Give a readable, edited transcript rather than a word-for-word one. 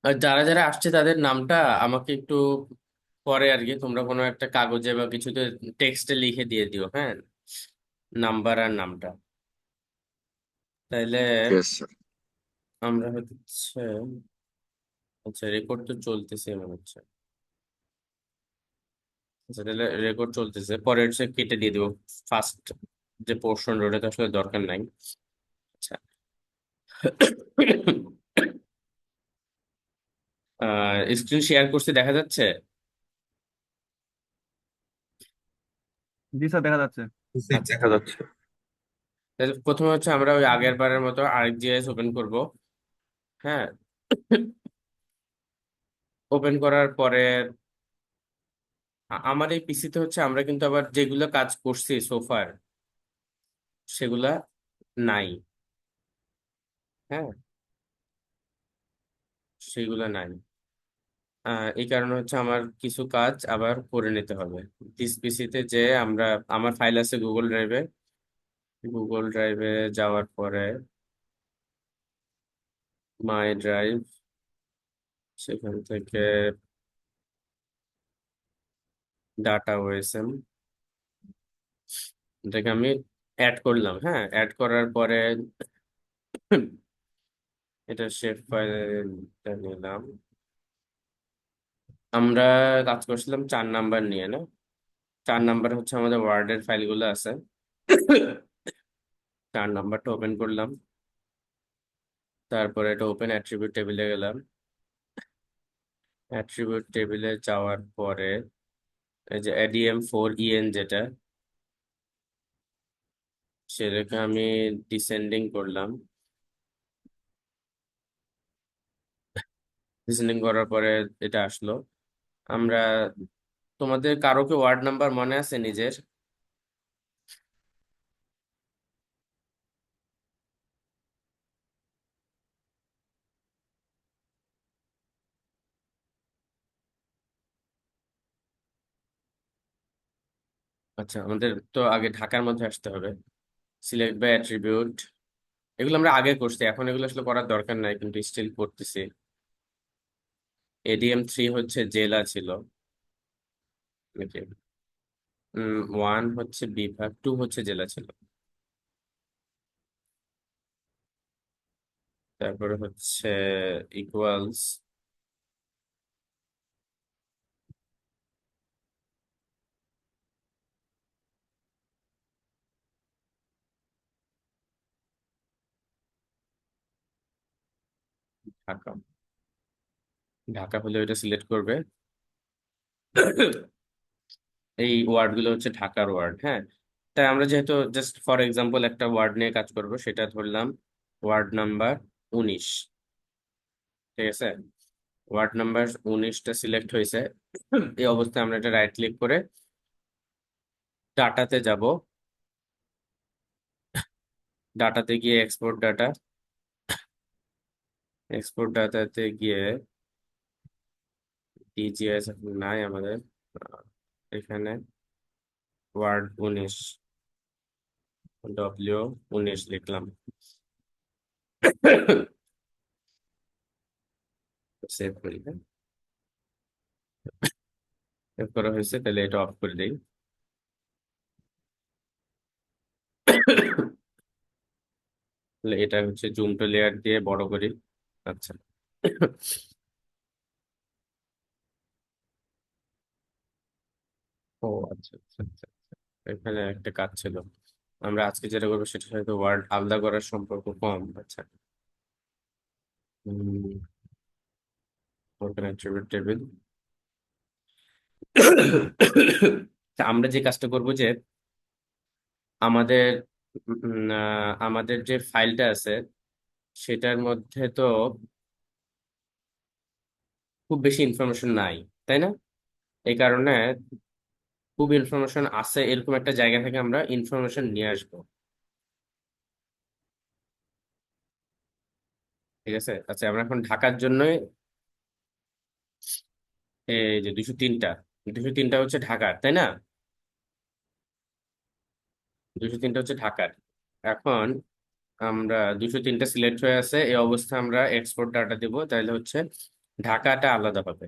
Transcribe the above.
আর যারা যারা আসছে তাদের নামটা আমাকে একটু পরে আর কি তোমরা কোনো একটা কাগজে বা কিছুতে টেক্সটে লিখে দিয়ে দিও, হ্যাঁ, নাম্বার আর নামটা। তাইলে ইয়েস স্যার। আমরা হচ্ছে, আচ্ছা রেকর্ড তো চলতেছে মনে হচ্ছে। আচ্ছা তাহলে রেকর্ড চলতেছে, পরে হচ্ছে কেটে দিয়ে দিব। ফার্স্ট যে পোর্শন ওটা তো আসলে দরকার নাই। আচ্ছা। স্ক্রিন শেয়ার করতে দেখা যাচ্ছে? জি স্যার, দেখা যাচ্ছে। জি, আচ্ছা, দেখা যাচ্ছে। তাহলে প্রথমে হচ্ছে আমরা ওই আগের বারের মতো আরেকজিএস ওপেন করব। হ্যাঁ, ওপেন করার পরে আমার এই পিসিতে হচ্ছে আমরা কিন্তু আবার যেগুলো কাজ করছি সোফার সেগুলা নাই। হ্যাঁ, সেগুলা নাই। এই কারণে হচ্ছে আমার কিছু কাজ আবার করে নিতে হবে দিস পিসিতে, যে আমরা, আমার ফাইল আছে গুগল ড্রাইভে। গুগল ড্রাইভে যাওয়ার পরে মাই ড্রাইভ, সেখান থেকে ডাটা ওএসএম, এটাকে আমি অ্যাড করলাম। হ্যাঁ, অ্যাড করার পরে এটা শেপ ফাইলটা নিলাম। আমরা কাজ করছিলাম 4 নাম্বার নিয়ে, না? 4 নাম্বার হচ্ছে আমাদের ওয়ার্ডের ফাইলগুলো আছে। 4 নাম্বারটা ওপেন করলাম, তারপরে এটা ওপেন অ্যাট্রিবিউট টেবিলে গেলাম। অ্যাট্রিবিউট টেবিলে যাওয়ার পরে এই যে ADM4EN যেটা, সেটাকে আমি ডিসেন্ডিং করলাম। ডিসেন্ডিং করার পরে এটা আসলো। আমরা, তোমাদের কারো কি ওয়ার্ড নাম্বার মনে আছে নিজের? আচ্ছা, আমাদের তো আগে ঢাকার মধ্যে আসতে হবে। সিলেক্ট বাই অ্যাট্রিবিউট, এগুলো আমরা আগে করছি, এখন এগুলো আসলে করার দরকার নাই কিন্তু স্টিল করতেছি। ADM3 হচ্ছে জেলা ছিল নাকি? 1 হচ্ছে বিভাগ, 2 হচ্ছে জেলা ছিল। তারপরে হচ্ছে ইকুয়ালস ঢাকা। ঢাকা হলে ওইটা সিলেক্ট করবে। এই ওয়ার্ড গুলো হচ্ছে ঢাকার ওয়ার্ড, হ্যাঁ। তাই আমরা যেহেতু জাস্ট ফর এক্সাম্পল একটা ওয়ার্ড নিয়ে কাজ করব, সেটা ধরলাম ওয়ার্ড নাম্বার 19। ঠিক আছে, ওয়ার্ড নাম্বার 19টা সিলেক্ট হয়েছে। এই অবস্থায় আমরা এটা রাইট ক্লিক করে ডাটাতে যাব। ডাটাতে গিয়ে এক্সপোর্ট ডাটা, এক্সপোর্ট ডাটাতে গিয়ে ডিজিএস এখন নাই আমাদের। আহ, এখানে ওয়ার্ড 19, W19 লিখলাম। সেভ করি, হ্যাঁ। সেভ করা হয়েছে, তাহলে এটা অফ করে দিই। তাহলে এটা হচ্ছে জুম টু লেয়ার দিয়ে বড় করি। আচ্ছা। ও আচ্ছা আচ্ছা আচ্ছা আচ্ছা। এখানে একটা কাজ ছিল, আমরা আজকে যেটা করবো সেটার সাথে ওয়ার্ড আলাদা করার সম্পর্ক কম। আচ্ছা, ওপেন অ্যাট্রিবিউট টেবিল। আমরা যে কাজটা করব যে আমাদের আমাদের যে ফাইলটা আছে সেটার মধ্যে তো খুব বেশি ইনফরমেশন নাই, তাই না? এই কারণে খুব ইনফরমেশন আছে এরকম একটা জায়গা থেকে আমরা ইনফরমেশন নিয়ে আসবো। ঠিক আছে, আচ্ছা আমরা এখন ঢাকার জন্য এই যে 203টা, 203টা হচ্ছে ঢাকার, তাই না? 203টা হচ্ছে ঢাকার। এখন আমরা 203টা সিলেক্ট হয়ে আছে, এই অবস্থায় আমরা এক্সপোর্ট ডাটা দিব, তাহলে হচ্ছে ঢাকাটা আলাদা হবে।